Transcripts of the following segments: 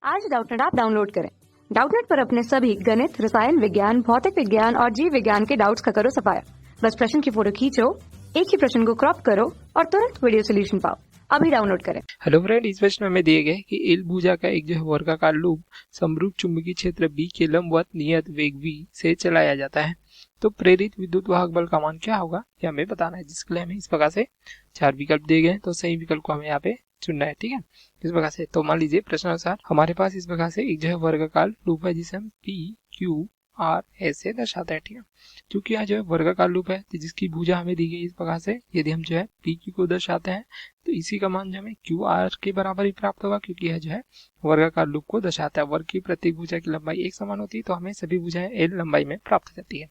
आज Doubtnut app download करें। Doubtnut पर अपने सभी गणित, रसायन विज्ञान, भौतिक विज्ञान और जीव विज्ञान के डाउट्स का करो सफाया। बस प्रश्न की फोटो खींचो, एक ही प्रश्न को क्रॉप करो और तुरंत वीडियो सोल्यूशन पाओ। अभी डाउनलोड करें। हेलो फ्रेंड, इस प्रश्न में दिए गए कि एल भुजा का एक जो है वर्गाकार लूप समरूप चुंबकीय क्षेत्र बी के लंबवत नियत वेग v से चलाया जाता है, तो प्रेरित विद्युत वाहक बल का मान क्या होगा ये हमें बताना है। जिसके लिए हमें इस प्रकार से चार विकल्प दिए गए, तो सही विकल्प को हमें यहाँ पे चुनना है। ठीक है, इस प्रकार से तो मान लीजिए प्रश्नानुसार हमारे पास इस प्रकार से एक जो है वर्गाकार लूप है जिसे हम पी क्यू आर ऐसे दर्शाते हैं। ठीक है, क्योंकि यहाँ जो है वर्गाकार लूप है तो जिसकी भुजा हमें दी गई इस प्रकार से, यदि हम जो है पी क्यू को दर्शाते हैं तो इसी का मान जो हमें क्यू आर के बराबर ही प्राप्त होगा, क्योंकि यह जो है वर्गाकार लूप को दर्शाता है। वर्ग की प्रत्येक भुजा की लंबाई एक समान होती है, तो हमें सभी भुजाएं एल लंबाई में प्राप्त हो जाती है।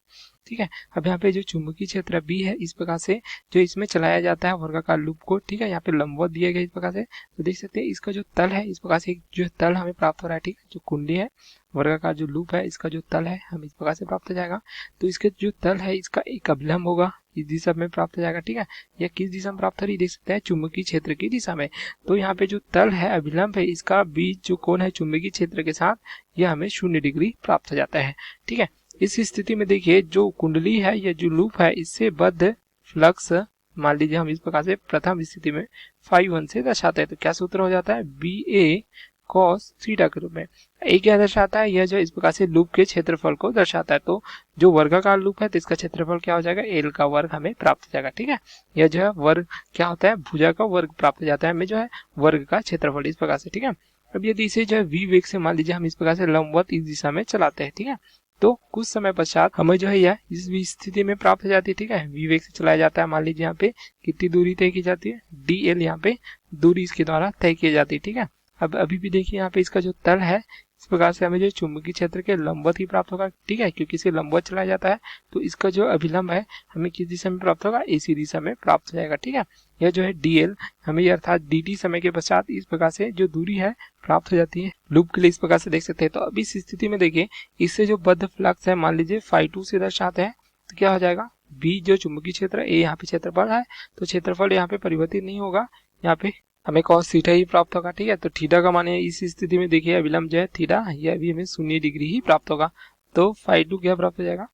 ठीक है, अब यहाँ पे जो चुंबकीय क्षेत्र बी है इस प्रकार से जो इसमें चलाया जाता है वर्गाकार लूप को, ठीक है, यहाँ पे लंबवत दिए गए इस प्रकार से, तो देख सकते हैं इसका जो तल है इस प्रकार से जो तल हमें प्राप्त हो रहा है। ठीक है, जो कुंडली है वर्गाकार जो लूप है इसका जो तल है हमें इस प्रकार से प्राप्त हो जाएगा, तो इसके जो तल है इसका एक अभिलंब होगा, इस दिशा में प्राप्त हो जाएगा। ठीक है, यह किस दिशा में प्राप्त हो रही है देख सकते हैं, चुंबकीय क्षेत्र की दिशा में। तो यहाँ पे जो तल है अभिलंब है इसका बीच जो कोण है चुंबकीय क्षेत्र के साथ, यह हमें 0 डिग्री प्राप्त हो जाता है। ठीक है, इस स्थिति में देखिए जो कुंडली है या जो लूप है इससे बद्ध फ्लक्स मान लीजिए हम इस प्रकार से प्रथम स्थिति में φ1 से दर्शाते हैं, तो क्या सूत्र हो जाता है बी ए कॉस थीटा के रूप में। ए क्या दर्शाता है, यह जो इस प्रकार से लूप के क्षेत्रफल को दर्शाता है, तो जो वर्गाकार लूप है तो इसका क्षेत्रफल क्या हो जाएगा, एल का वर्ग हमें प्राप्त हो जाएगा। ठीक है, यह जो है वर्ग क्या होता है, भुजा का वर्ग प्राप्त हो जाता है हमें जो है वर्ग का क्षेत्रफल इस प्रकार से। ठीक है, अब यदि इसे जो है v वेग से मान लीजिए हम इस प्रकार से लंबवत इस दिशा में चलाते हैं, ठीक है, तो कुछ समय पश्चात हमें जो है यह इस स्थिति में प्राप्त हो जाती है। ठीक है, v वेग से चलाया जाता है, मान लीजिए यहाँ पे कितनी दूरी तय की जाती है, dl यहाँ पे दूरी इसके द्वारा तय की जाती है। ठीक है, अब अभी भी देखिए यहाँ पे इसका जो तल है इस प्रकार से हमें जो चुंबकीय क्षेत्र के लंबवत ही प्राप्त होगा। ठीक है, क्योंकि इसे लंबवत चलाया जाता है तो इसका जो अभिलंब है हमें किस दिशा में प्राप्त होगा, एसी दिशा में प्राप्त हो जाएगा। ठीक है, यह जो है dl हमें अर्थात dt समय के पश्चात इस प्रकार से जो दूरी है प्राप्त हो जाती है लूप के लिए, इस प्रकार से देख सकते हैं। तो अभी इस स्थिति में देखिए इससे जो बद्ध फ्लक्स है मान लीजिए φ2 से दर्शाते हैं, तो क्या हो जाएगा b जो चुंबकीय क्षेत्र ए यहाँ पे क्षेत्रफल है, तो क्षेत्रफल यहाँ पे परिवर्तित नहीं होगा, यहाँ पे हमें cos थीटा ही प्राप्त होगा। ठीक है, तो थीटा का मान है इस स्थिति में देखिए अभिलंब जो है थीटा, यह भी हमें 0 डिग्री ही प्राप्त होगा, तो φ2 क्या प्राप्त हो जाएगा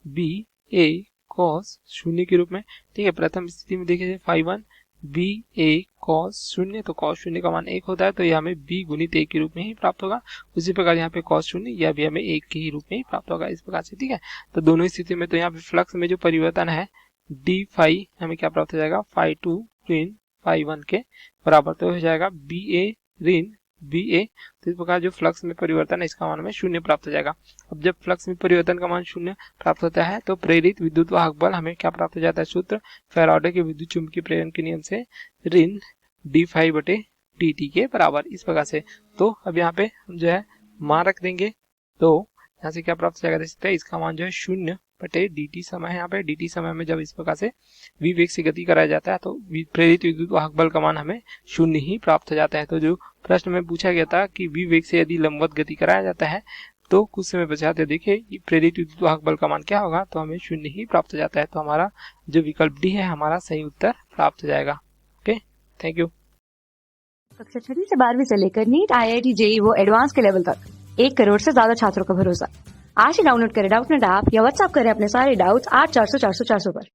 बी ए cos 0 के रूप में। ठीक है, प्रथम स्थिति में देखिए φ1 बी ए cos 0, तो cos 0 का मान 1 होता है, तो यह हमें b गुणित 1 के रूप में ही प्राप्त होगा। उसी प्रकार यहाँ पे cos 0 यह भी हमें 1 के ही रूप में ही प्राप्त होगा इस प्रकार से। ठीक है, तो दोनों स्थिति में तो यहाँ पे फ्लक्स में जो परिवर्तन है d फाई हमें क्या प्राप्त हो जाएगा φ2 ऋण φ1 के बराबर, तो हो जाएगा बी ए ऋण बी ए। तो इस प्रकार जो फ्लक्स में परिवर्तन है इसका मान हमें 0 प्राप्त हो जाएगा। अब जब फ्लक्स में परिवर्तन का मान 0 प्राप्त होता है तो प्रेरित विद्युत वाहक बल हमें क्या प्राप्त हो जाता है, सूत्र फैराडे के विद्युत चुंबकीय प्रेरण के नियम से ऋण डी फाई बटे डी टी के बराबर इस प्रकार से। तो अब यहाँ पे हम जो है मान रख देंगे, तो यहाँ से क्या प्राप्त हो जाएगा देख सकते हैं, इसका मान जो है 0 बटे dt समय है। यहाँ पे dt समय में जब इस प्रकार से v वेग से गति कराया जाता है तो प्रेरित विद्युत वाहक बल का मान हमें 0 ही प्राप्त हो जाता है। तो जो प्रश्न में पूछा गया था कि v वेग से यदि लंबवत गति कराया जाता है तो कुछ समय पश्चात देखिए प्रेरित विद्युत वाहक बल का मान क्या होगा, तो हमें 0 ही प्राप्त हो जाता है। तो हमारा जो विकल्प डी है हमारा सही उत्तर प्राप्त हो जाएगा। Okay, thank you. कक्षा 6 से 12वीं से लेकर नीट, IIT, JEE वो एडवांस के लेवल तक 1 करोड़ से ज्यादा छात्रों का भरोसा। आज ही डाउनलोड करें डाउटनेट ऐप या व्हाट्सएप करें अपने सारे डाउट्स 8400 400 400 पर।